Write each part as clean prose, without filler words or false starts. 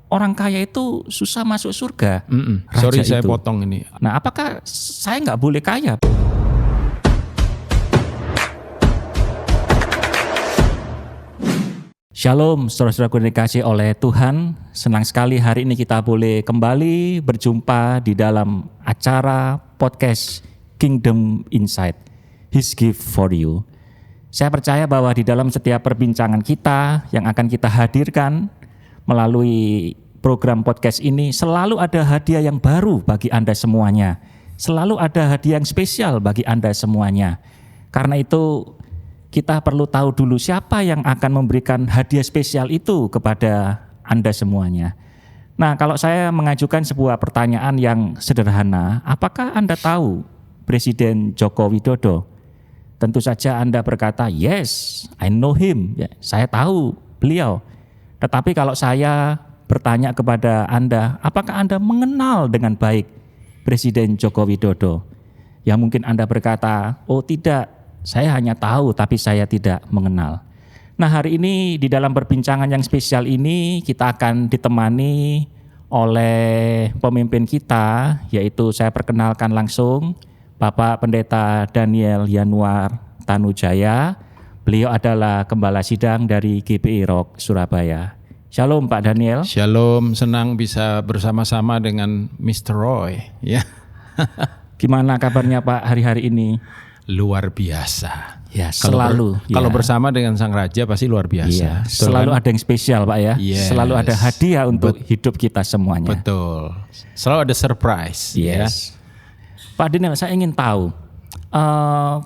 orang kaya itu susah masuk surga. Sorry Raja saya itu. potong ini. Nah, apakah saya nggak boleh kaya? Shalom, saudara-saudaraku yang dikasihi oleh Tuhan. Senang sekali hari ini kita boleh kembali berjumpa di dalam acara podcast Kingdom Insight, His Gift for You. Saya percaya bahwa di dalam setiap perbincangan kita yang akan kita hadirkan melalui program podcast ini selalu ada hadiah yang baru bagi Anda semuanya. Selalu ada hadiah yang spesial bagi Anda semuanya. Karena itu kita perlu tahu dulu siapa yang akan memberikan hadiah spesial itu kepada Anda semuanya. Nah, kalau saya mengajukan sebuah pertanyaan yang sederhana, apakah Anda tahu Presiden Joko Widodo? Tentu saja Anda berkata, yes, I know him. Ya, saya tahu beliau. Tetapi kalau saya bertanya kepada Anda, apakah Anda mengenal dengan baik Presiden Joko Widodo? Ya mungkin Anda berkata, oh tidak, saya hanya tahu tapi saya tidak mengenal. Nah, hari ini di dalam perbincangan yang spesial ini kita akan ditemani oleh pemimpin kita, yaitu saya perkenalkan langsung Bapak Pendeta Daniel Yanuar Tanujaya. Beliau adalah Gembala Sidang dari GBI Rock Surabaya. Shalom Pak Daniel. Shalom, senang bisa bersama-sama dengan Mr. Roy. Ya. Gimana kabarnya Pak hari-hari ini? Luar biasa. Ya, selalu. Kalau bersama dengan Sang Raja pasti luar biasa. Iya, selalu ada yang spesial Pak ya. Yes. Selalu ada hadiah untuk hidup kita semuanya. Betul. Selalu ada surprise. Yes. Pak Daniel, saya ingin tahu,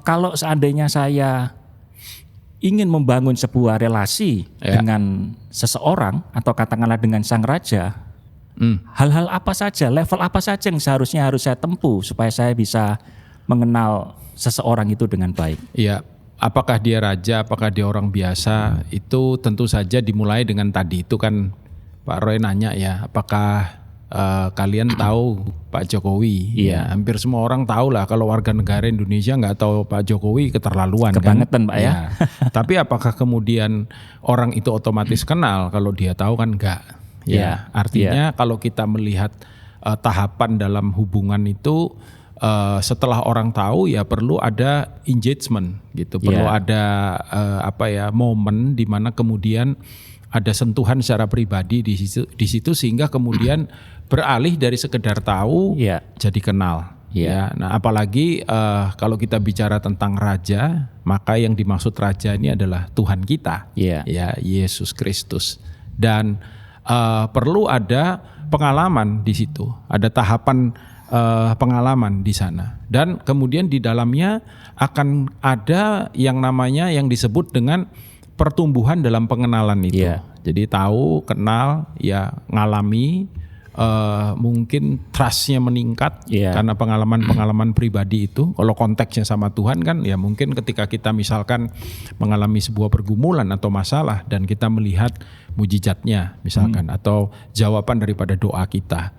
kalau seandainya saya ingin membangun sebuah relasi dengan seseorang atau katakanlah dengan Sang Raja, hal-hal apa saja, level apa saja yang seharusnya harus saya tempuh supaya saya bisa mengenal seseorang itu dengan baik? Iya, apakah dia raja, apakah dia orang biasa, itu tentu saja dimulai dengan tadi itu kan Pak Roy nanya ya, apakah kalian tahu Pak Jokowi? Iya. Ya, hampir semua orang tahu lah, kalau warga negara Indonesia nggak tahu Pak Jokowi keterlaluan. Kebangetan Pak ya. Tapi apakah kemudian orang itu otomatis kenal? Kalau dia tahu kan enggak. Ya, artinya kalau kita melihat tahapan dalam hubungan itu, setelah orang tahu ya perlu ada engagement gitu, perlu ada momen di mana kemudian ada sentuhan secara pribadi di situ sehingga kemudian beralih dari sekedar tahu jadi kenal. Ya, nah apalagi kalau kita bicara tentang raja, maka yang dimaksud raja ini adalah Tuhan kita, ya Yesus Kristus, dan perlu ada pengalaman di situ, ada tahapan pengalaman di sana, dan kemudian di dalamnya akan ada yang namanya yang disebut dengan pertumbuhan dalam pengenalan itu. Jadi tahu, kenal, ya ngalami, mungkin trustnya meningkat karena pengalaman-pengalaman pribadi itu. Kalau konteksnya sama Tuhan kan, ya mungkin ketika kita misalkan mengalami sebuah pergumulan atau masalah dan kita melihat mujizatnya misalkan atau jawaban daripada doa kita.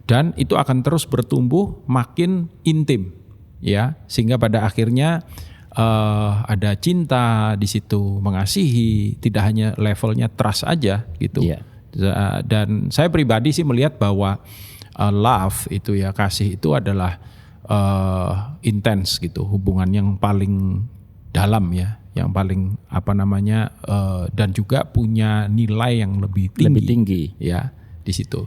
Dan itu akan terus bertumbuh makin intim, ya, sehingga pada akhirnya ada cinta di situ, mengasihi, tidak hanya levelnya trust aja gitu. Dan saya pribadi sih melihat bahwa love itu ya, kasih itu adalah intens gitu, hubungan yang paling dalam ya, yang paling dan juga punya nilai yang lebih tinggi ya di situ.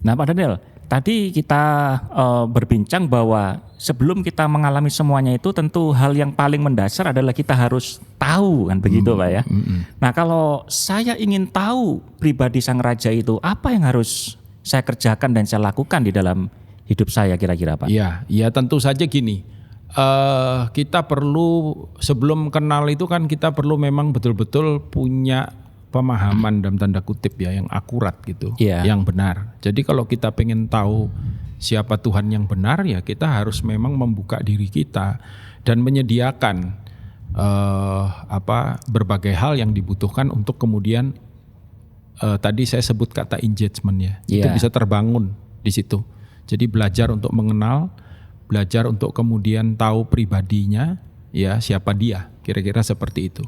Nah Pak Daniel, tadi kita berbincang bahwa sebelum kita mengalami semuanya itu tentu hal yang paling mendasar adalah kita harus tahu kan begitu Pak ya. Nah kalau saya ingin tahu pribadi Sang Raja itu, apa yang harus saya kerjakan dan saya lakukan di dalam hidup saya kira-kira Pak? Iya tentu saja gini, kita perlu sebelum kenal itu kan kita perlu memang betul-betul punya pemahaman dalam tanda kutip ya yang akurat gitu, yang benar. Jadi kalau kita pengen tahu siapa Tuhan yang benar ya kita harus memang membuka diri kita dan menyediakan berbagai hal yang dibutuhkan untuk kemudian tadi saya sebut kata engagement ya, itu bisa terbangun di situ. Jadi belajar untuk mengenal, belajar untuk kemudian tahu pribadinya ya, siapa dia, kira-kira seperti itu.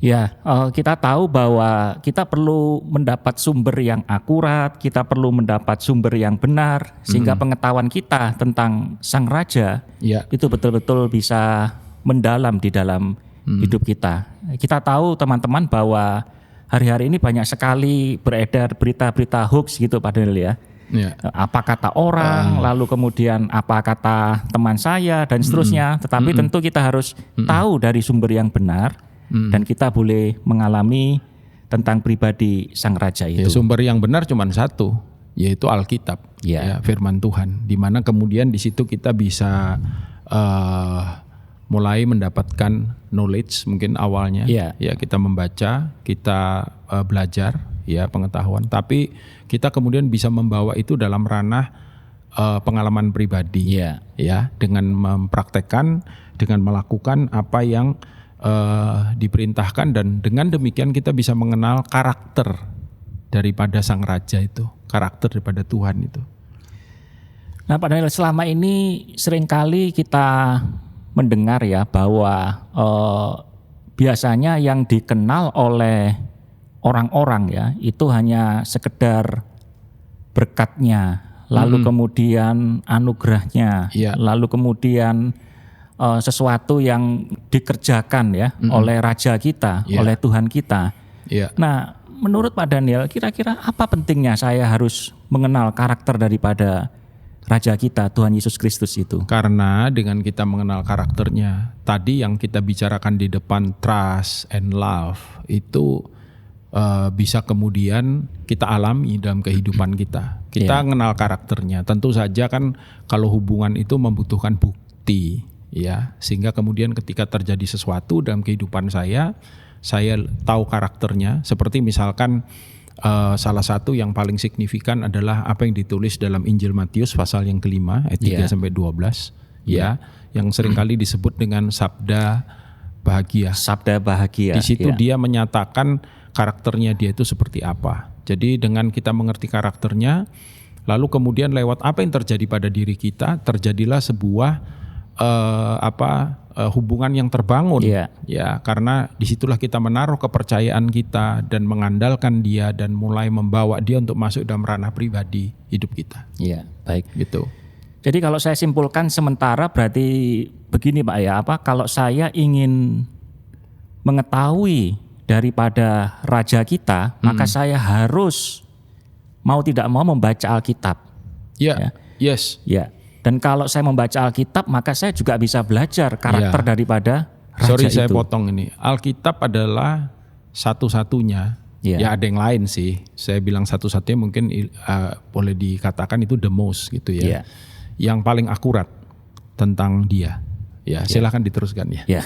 Ya, kita tahu bahwa kita perlu mendapat sumber yang akurat, kita perlu mendapat sumber yang benar, sehingga pengetahuan kita tentang Sang Raja Ya. itu betul-betul bisa mendalam di dalam hidup kita. Kita tahu teman-teman bahwa hari-hari ini banyak sekali beredar berita-berita hoax gitu Pak Daniel ya. Ya. Apa kata orang, lalu kemudian apa kata teman saya dan seterusnya. Tetapi tentu kita harus tahu dari sumber yang benar dan kita boleh mengalami tentang pribadi Sang Raja Ya, itu. sumber yang benar cuma satu, yaitu Alkitab, Ya. ya, Firman Tuhan. Di mana kemudian di situ kita bisa mulai mendapatkan knowledge mungkin awalnya. Ya. Ya, kita membaca, kita belajar, ya, pengetahuan. Tapi kita kemudian bisa membawa itu dalam ranah pengalaman pribadi, Ya. ya, dengan mempraktekkan, dengan melakukan apa yang diperintahkan, dan dengan demikian kita bisa mengenal karakter daripada Sang Raja itu, karakter daripada Tuhan itu. Nah Pak Daniel, selama ini seringkali kita mendengar ya bahwa biasanya yang dikenal oleh orang-orang ya itu hanya sekedar berkatnya, lalu kemudian anugerahnya, Iya. lalu kemudian sesuatu yang dikerjakan ya oleh Raja kita, Iya. oleh Tuhan kita. Ya, Nah, menurut Pak Daniel, kira-kira apa pentingnya saya harus mengenal karakter daripada Raja kita, Tuhan Yesus Kristus itu? karena dengan kita mengenal karakternya, tadi yang kita bicarakan di depan, trust and love, itu bisa kemudian kita alami dalam kehidupan kita. Kita mengenal karakternya. Tentu saja kan kalau hubungan itu membutuhkan bukti, ya, sehingga kemudian ketika terjadi sesuatu dalam kehidupan saya tahu karakternya. Seperti misalkan salah satu yang paling signifikan adalah apa yang ditulis dalam Injil Matius pasal yang kelima ayat 3 sampai 12, ya, yang seringkali disebut dengan sabda bahagia. Sabda bahagia. Di situ ya. dia menyatakan karakternya dia itu seperti apa. Jadi dengan kita mengerti karakternya, lalu kemudian lewat apa yang terjadi pada diri kita, terjadilah sebuah hubungan yang terbangun. Iya. Ya, karena disitulah kita menaruh kepercayaan kita dan mengandalkan dia dan mulai membawa dia untuk masuk dalam ranah pribadi hidup kita. Iya, baik. Gitu. Jadi kalau saya simpulkan sementara berarti begini Pak ya, kalau saya ingin mengetahui daripada Raja kita, maka saya harus mau tidak mau membaca Alkitab. Ya, yes. Ya. Dan kalau saya membaca Alkitab, maka saya juga bisa belajar karakter daripada Raja Sorry itu. saya potong ini. Alkitab adalah satu-satunya. Ya ada yang lain sih. Saya bilang satu-satunya mungkin boleh dikatakan itu the most gitu ya. Yang paling akurat tentang dia. Ya, silakan diteruskan ya. Ya.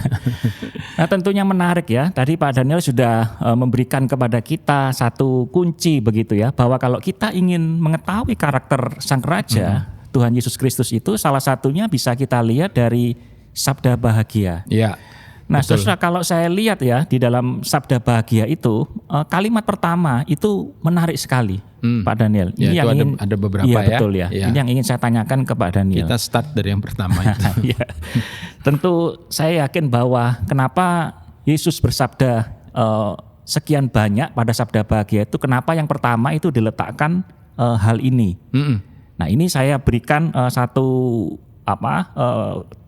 Nah, tentunya menarik ya. Tadi Pak Daniel sudah memberikan kepada kita satu kunci begitu ya, bahwa kalau kita ingin mengetahui karakter Sang Raja, Tuhan Yesus Kristus itu salah satunya bisa kita lihat dari sabda bahagia. Ya. Nah, saudara, kalau saya lihat ya di dalam sabda bahagia itu kalimat pertama itu menarik sekali, Pak Daniel. Ya, Ini itu yang ada beberapa iya, ya. betul ya. Ya. Ini yang ingin saya tanyakan ke Pak Daniel. Kita start dari yang pertama itu. Ya. Tentu saya yakin bahwa kenapa Yesus bersabda sekian banyak pada sabda bahagia itu, kenapa yang pertama itu diletakkan hal ini. Nah, ini saya berikan satu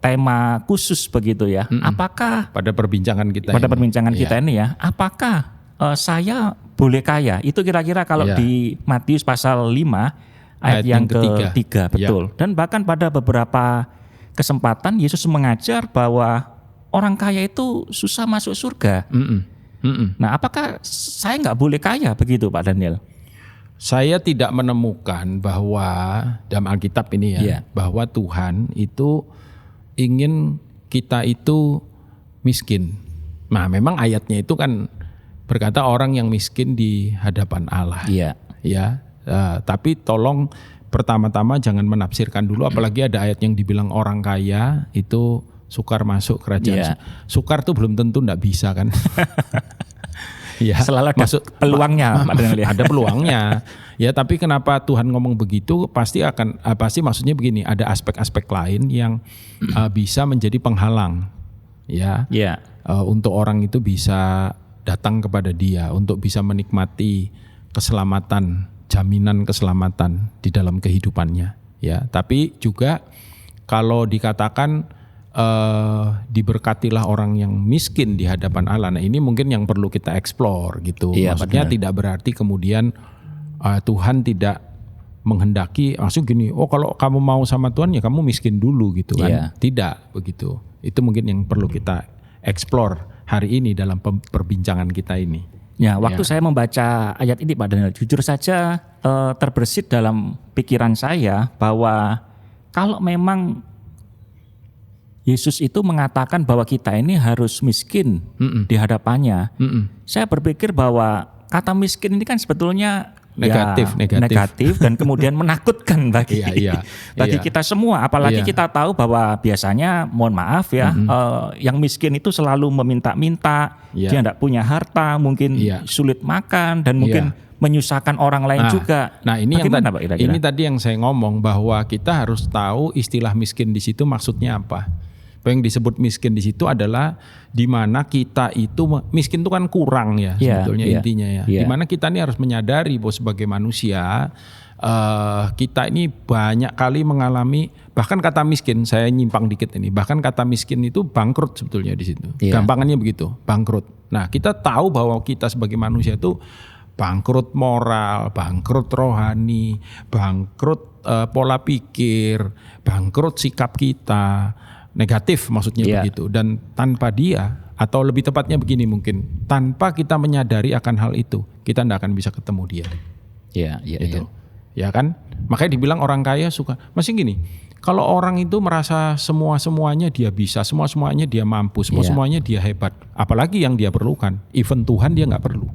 tema khusus begitu ya. Apakah pada perbincangan kita ini ya, apakah saya boleh kaya? Itu kira-kira kalau di Matius pasal 5 ayat yang ketiga, betul. Dan bahkan pada beberapa kesempatan Yesus mengajar bahwa orang kaya itu susah masuk surga. Nah, apakah saya nggak boleh kaya begitu Pak Daniel? Saya tidak menemukan bahwa dalam Alkitab ini ya, bahwa Tuhan itu ingin kita itu miskin. Nah, memang ayatnya itu kan berkata orang yang miskin di hadapan Allah. Iya. Ya, tapi tolong pertama-tama jangan menafsirkan dulu, apalagi ada ayat yang dibilang orang kaya itu sukar masuk kerajaan. Sukar tuh belum tentu enggak bisa kan. Ya, selalu ada peluangnya, ada peluangnya. Ya, tapi kenapa Tuhan ngomong begitu? Pasti maksudnya begini, ada aspek-aspek lain yang bisa menjadi penghalang, ya, untuk orang itu bisa datang kepada Dia untuk bisa menikmati keselamatan, jaminan keselamatan di dalam kehidupannya. Ya, tapi juga kalau dikatakan diberkatilah orang yang miskin di hadapan Allah. Nah, ini mungkin yang perlu kita explore gitu. Iya, maksudnya benar. tidak berarti kemudian Tuhan tidak menghendaki, maksud gini, oh kalau kamu mau sama Tuhan ya kamu miskin dulu gitu kan. Iya. Tidak begitu. Itu mungkin yang perlu kita explore hari ini dalam perbincangan kita ini. Ya, waktu saya membaca ayat ini Pak Daniel, jujur saja terbersit dalam pikiran saya bahwa kalau memang Yesus itu mengatakan bahwa kita ini harus miskin di hadapannya, saya berpikir bahwa kata miskin ini kan sebetulnya negatif dan kemudian menakutkan bagi kita semua, apalagi kita tahu bahwa biasanya, mohon maaf ya, yang miskin itu selalu meminta-minta, dia tidak punya harta, mungkin sulit makan dan mungkin menyusahkan orang lain juga. Nah, ini bagaimana, Pak, kira-kira? Ini tadi yang saya ngomong bahwa kita harus tahu istilah miskin di situ maksudnya apa. Yang disebut miskin di situ adalah di mana kita itu miskin itu kan kurang ya sebetulnya intinya ya. Di mana kita ini harus menyadari bahwa sebagai manusia kita ini banyak kali mengalami, bahkan kata miskin, saya nyimpang dikit ini, bahkan kata miskin itu bangkrut sebetulnya di situ. Gampangannya begitu, bangkrut. Nah, kita tahu bahwa kita sebagai manusia itu bangkrut moral, bangkrut rohani, bangkrut pola pikir, bangkrut sikap kita. Negatif maksudnya begitu, dan tanpa Dia, atau lebih tepatnya begini mungkin, tanpa kita menyadari akan hal itu, kita tidak akan bisa ketemu Dia. Gitu. Ya kan? Makanya dibilang orang kaya suka, masih gini, kalau orang itu merasa semua-semuanya dia bisa, semua-semuanya dia mampu, semua-semuanya dia hebat, apalagi yang dia perlukan, even Tuhan dia nggak perlu.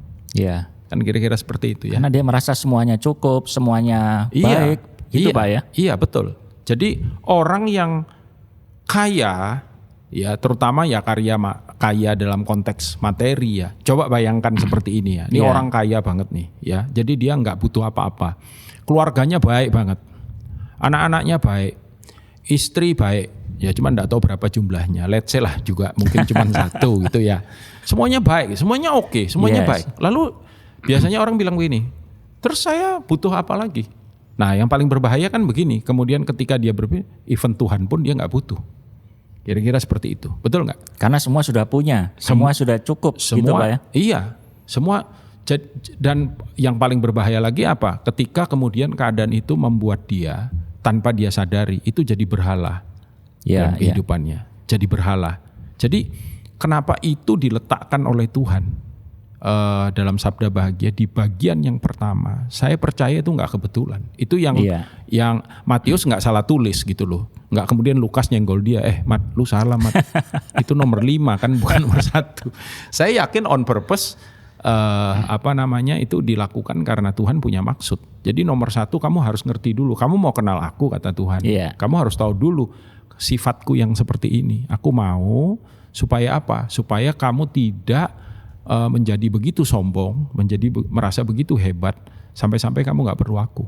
Kan kira-kira seperti itu ya. Karena dia merasa semuanya cukup, semuanya baik, gitu Pak ya? Iya betul. Jadi orang yang kaya, ya terutama ya kaya dalam konteks materi ya. Coba bayangkan seperti ini ya. Ini orang kaya banget nih ya. Jadi dia nggak butuh apa-apa. Keluarganya baik banget. Anak-anaknya baik. Istri baik. Ya cuman nggak tahu berapa jumlahnya. Let's say lah juga mungkin cuma satu gitu ya. Semuanya baik, semuanya oke, semuanya baik. Lalu biasanya orang bilang begini, terus saya butuh apa lagi? Nah, yang paling berbahaya kan begini. Kemudian ketika dia berpikir, even Tuhan pun dia nggak butuh. Kira-kira seperti itu, betul nggak? Karena semua sudah punya, semua sudah cukup, gitu Pak ya? Iya, semua. Dan yang paling berbahaya lagi apa? Ketika kemudian keadaan itu membuat dia tanpa dia sadari itu jadi berhala dalam kehidupannya, jadi berhala. Jadi kenapa itu diletakkan oleh Tuhan dalam Sabda Bahagia di bagian yang pertama? Saya percaya itu nggak kebetulan. Itu yang Matius nggak salah tulis gitu loh. Nggak kemudian Lukas nyenggol dia, Mat, lu salah Mat. Itu nomor 5 kan, bukan nomor 1. Saya yakin on purpose itu dilakukan karena Tuhan punya maksud. Jadi nomor 1 kamu harus ngerti dulu. Kamu mau kenal aku kata Tuhan. Kamu harus tahu dulu sifatku yang seperti ini. Aku mau supaya apa? Supaya kamu tidak menjadi begitu sombong, merasa begitu hebat, sampai-sampai kamu nggak perlu aku.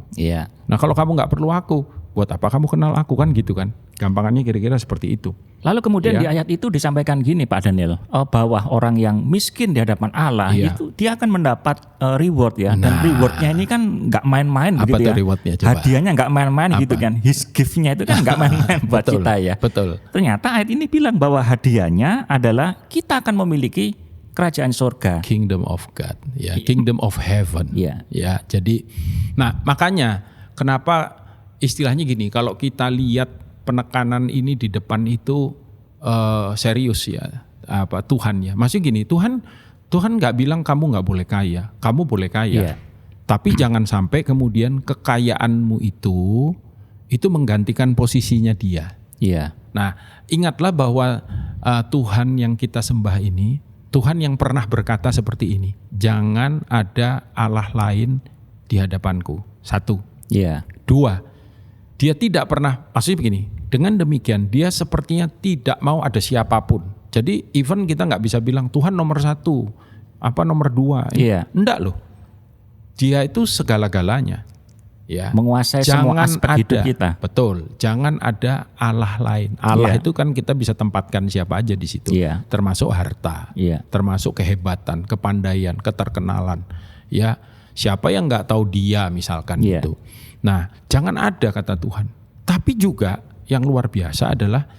Nah kalau kamu nggak perlu aku, buat apa kamu kenal aku kan gitu kan? Gampangannya kira-kira seperti itu. Lalu kemudian di ayat itu disampaikan gini Pak Daniel, bahwa orang yang miskin di hadapan Allah itu dia akan mendapat reward ya. Dan rewardnya ini kan nggak main-main gitu ya. Rewardnya, coba? Hadiahnya nggak main-main gitu kan. His gift-nya itu kan nggak main-main buat kita ya. Betul. Ternyata ayat ini bilang bahwa hadiahnya adalah kita akan memiliki kerajaan surga, kingdom of God, ya, kingdom of heaven, ya. Jadi, nah makanya kenapa istilahnya gini, kalau kita lihat penekanan ini di depan itu serius ya, Tuhan ya, masih gini, Tuhan nggak bilang kamu nggak boleh kaya, kamu boleh kaya, tapi jangan sampai kemudian kekayaanmu itu menggantikan posisinya Dia. Nah, ingatlah bahwa Tuhan yang kita sembah ini, Tuhan yang pernah berkata seperti ini, jangan ada Allah lain di hadapanku. 1. 2, dia tidak pernah, maksudnya begini, dengan demikian dia sepertinya tidak mau ada siapapun. Jadi even kita nggak bisa bilang Tuhan nomor 1, nomor 2. Enggak loh, dia itu segala-galanya. Ya. Menguasai semua aspek hidup kita. Betul. Jangan ada Allah lain. Allah itu kan kita bisa tempatkan siapa aja di situ. Termasuk harta, termasuk kehebatan, kepandaian, keterkenalan. Ya, siapa yang nggak tahu dia misalkan gitu. Nah, jangan ada kata Tuhan. Tapi juga yang luar biasa adalah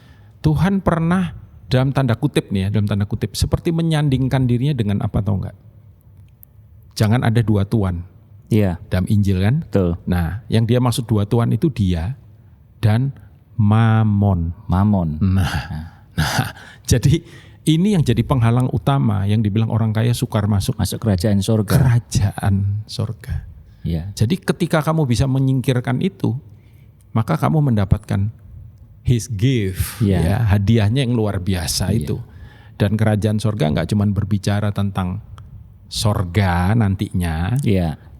Tuhan pernah dalam tanda kutip nih ya, dalam tanda kutip seperti menyandingkan dirinya dengan apa tahu nggak? Jangan ada dua tuan. Dalam Injil kan. Betul. Nah, yang dia maksud dua tuan itu dia dan Mamon. Nah, jadi ini yang jadi penghalang utama yang dibilang orang kaya sukar masuk kerajaan surga. Kerajaan surga. Jadi ketika kamu bisa menyingkirkan itu, maka kamu mendapatkan His gift, hadiahnya yang luar biasa itu. Dan kerajaan surga nggak cuma berbicara tentang surga nantinya.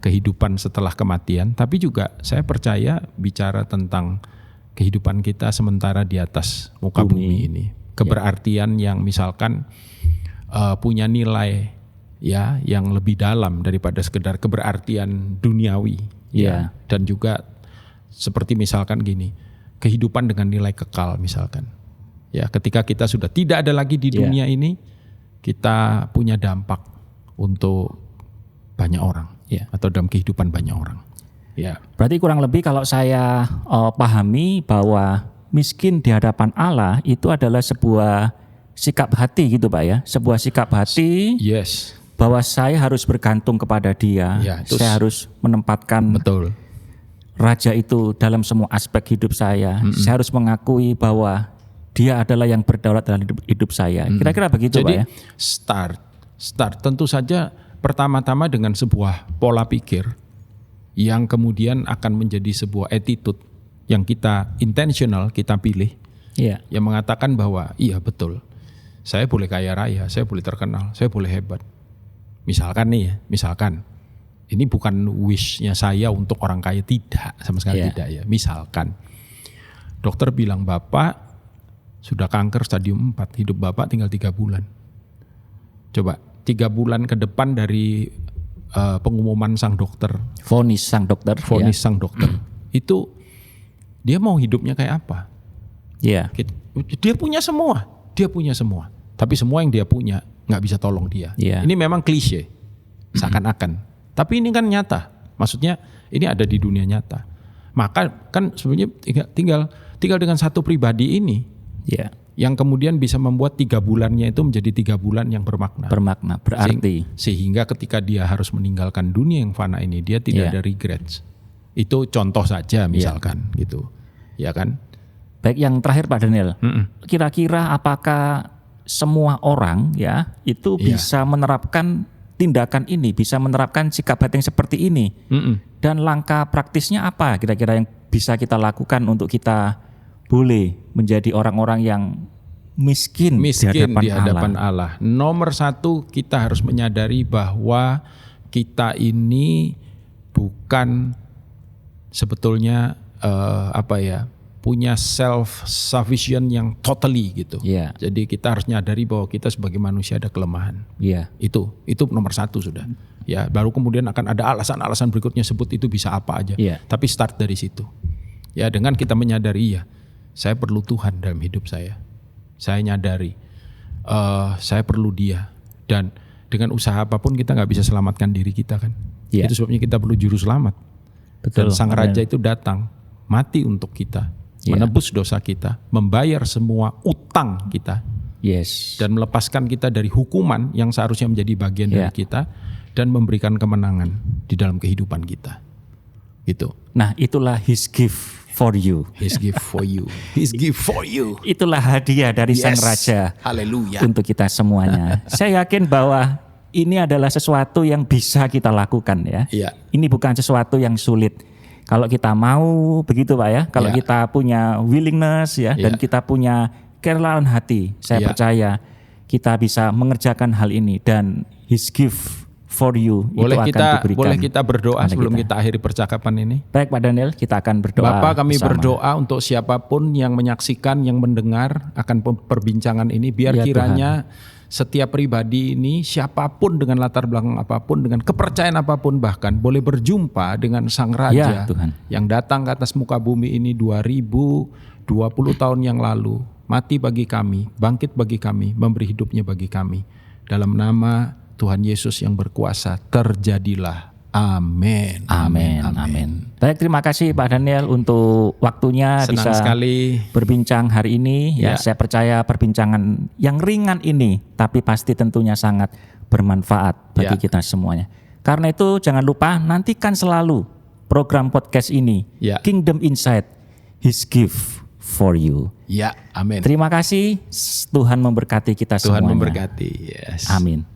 Kehidupan setelah kematian, tapi juga saya percaya bicara tentang kehidupan kita sementara di atas muka bumi ini. Keberartian yang misalkan punya nilai ya yang lebih dalam daripada sekedar keberartian duniawi. Dan juga seperti misalkan gini, kehidupan dengan nilai kekal misalkan. Ya, ketika kita sudah tidak ada lagi di dunia ini, kita punya dampak untuk banyak orang. Atau dalam kehidupan banyak orang. Berarti kurang lebih kalau saya pahami bahwa miskin di hadapan Allah itu adalah sebuah sikap hati gitu Pak ya. Sebuah sikap hati bahwa saya harus bergantung kepada Dia. Saya harus menempatkan Raja itu dalam semua aspek hidup saya. Saya harus mengakui bahwa Dia adalah yang berdaulat dalam hidup saya. Kira-kira begitu Pak ya. Start tentu saja pertama-tama dengan sebuah pola pikir yang kemudian akan menjadi sebuah attitude yang kita intentional, kita pilih, yang mengatakan bahwa iya betul, saya boleh kaya raya, saya boleh terkenal, saya boleh hebat. Misalkan nih, ini bukan wish-nya saya untuk orang kaya, tidak, sama sekali tidak ya. Misalkan dokter bilang Bapak sudah kanker stadium 4, hidup Bapak tinggal 3 bulan. Coba 3 bulan ke depan dari pengumuman sang dokter, vonis sang dokter, itu dia mau hidupnya kayak apa? Dia punya semua, tapi semua yang dia punya nggak bisa tolong dia. Ini memang klise, seakan-akan, tapi ini kan nyata. Maksudnya ini ada di dunia nyata. Maka kan sebenarnya tinggal dengan satu pribadi ini. Yang kemudian bisa membuat 3 bulannya itu menjadi 3 bulan yang bermakna, berarti. Sehingga ketika dia harus meninggalkan dunia yang fana ini, dia tidak ada regrets. Itu contoh saja misalkan gitu, ya kan? Baik, yang terakhir Pak Daniel, kira-kira apakah semua orang ya itu bisa menerapkan tindakan ini, bisa menerapkan sikap hati yang seperti ini? Dan langkah praktisnya apa kira-kira yang bisa kita lakukan untuk kita boleh menjadi orang-orang yang miskin di hadapan Allah. Nomor 1, kita harus menyadari bahwa kita ini bukan sebetulnya punya self sufficient yang totally gitu. Jadi kita harus nyadari bahwa kita sebagai manusia ada kelemahan. Itu nomor 1 sudah. Ya, baru kemudian akan ada alasan-alasan berikutnya, sebut itu bisa apa aja. Tapi start dari situ. Ya, dengan kita menyadari saya perlu Tuhan dalam hidup saya. Saya nyadari saya perlu Dia, dan dengan usaha apapun kita nggak bisa selamatkan diri kita kan. Itu sebabnya kita perlu juru selamat. Dan Sang Raja itu datang mati untuk kita, menebus dosa kita, membayar semua utang kita, dan melepaskan kita dari hukuman yang seharusnya menjadi bagian dari kita, dan memberikan kemenangan di dalam kehidupan kita. Gitu. Nah, itulah His gift for you. His gift for you. His gift for you. Itulah hadiah dari Sang Raja. Haleluya. Untuk kita semuanya. Saya yakin bahwa ini adalah sesuatu yang bisa kita lakukan ya. Ini bukan sesuatu yang sulit. Kalau kita mau begitu Pak ya. Kalau kita punya willingness ya, dan kita punya kerelaan hati, saya percaya kita bisa mengerjakan hal ini, dan His gift for you itu akan diberikan. Boleh kita berdoa sebelum kita akhiri percakapan ini? Baik Pak Daniel, kita akan berdoa. Bapak, kami bersama. berdoa untuk siapapun yang menyaksikan, yang mendengar akan perbincangan ini, biar kiranya Tuhan, setiap pribadi ini, siapapun dengan latar belakang apapun, dengan kepercayaan apapun bahkan, boleh berjumpa dengan Sang Raja Ya, Tuhan. yang datang ke atas muka bumi ini 2020 tahun yang lalu, mati bagi kami, bangkit bagi kami, memberi hidupnya bagi kami. Dalam nama Tuhan Yesus yang berkuasa, terjadilah. Amin. Amin. Amin. Baik, terima kasih Pak Daniel untuk waktunya Senang bisa sekali. berbincang hari ini. Ya, saya percaya perbincangan yang ringan ini, tapi pasti tentunya sangat bermanfaat bagi kita semuanya. Karena itu jangan lupa nantikan selalu program podcast ini, Kingdom Insight, His gift for you. Ya, amin. Terima kasih. Tuhan memberkati kita semuanya. Tuhan memberkati. Yes. Amin.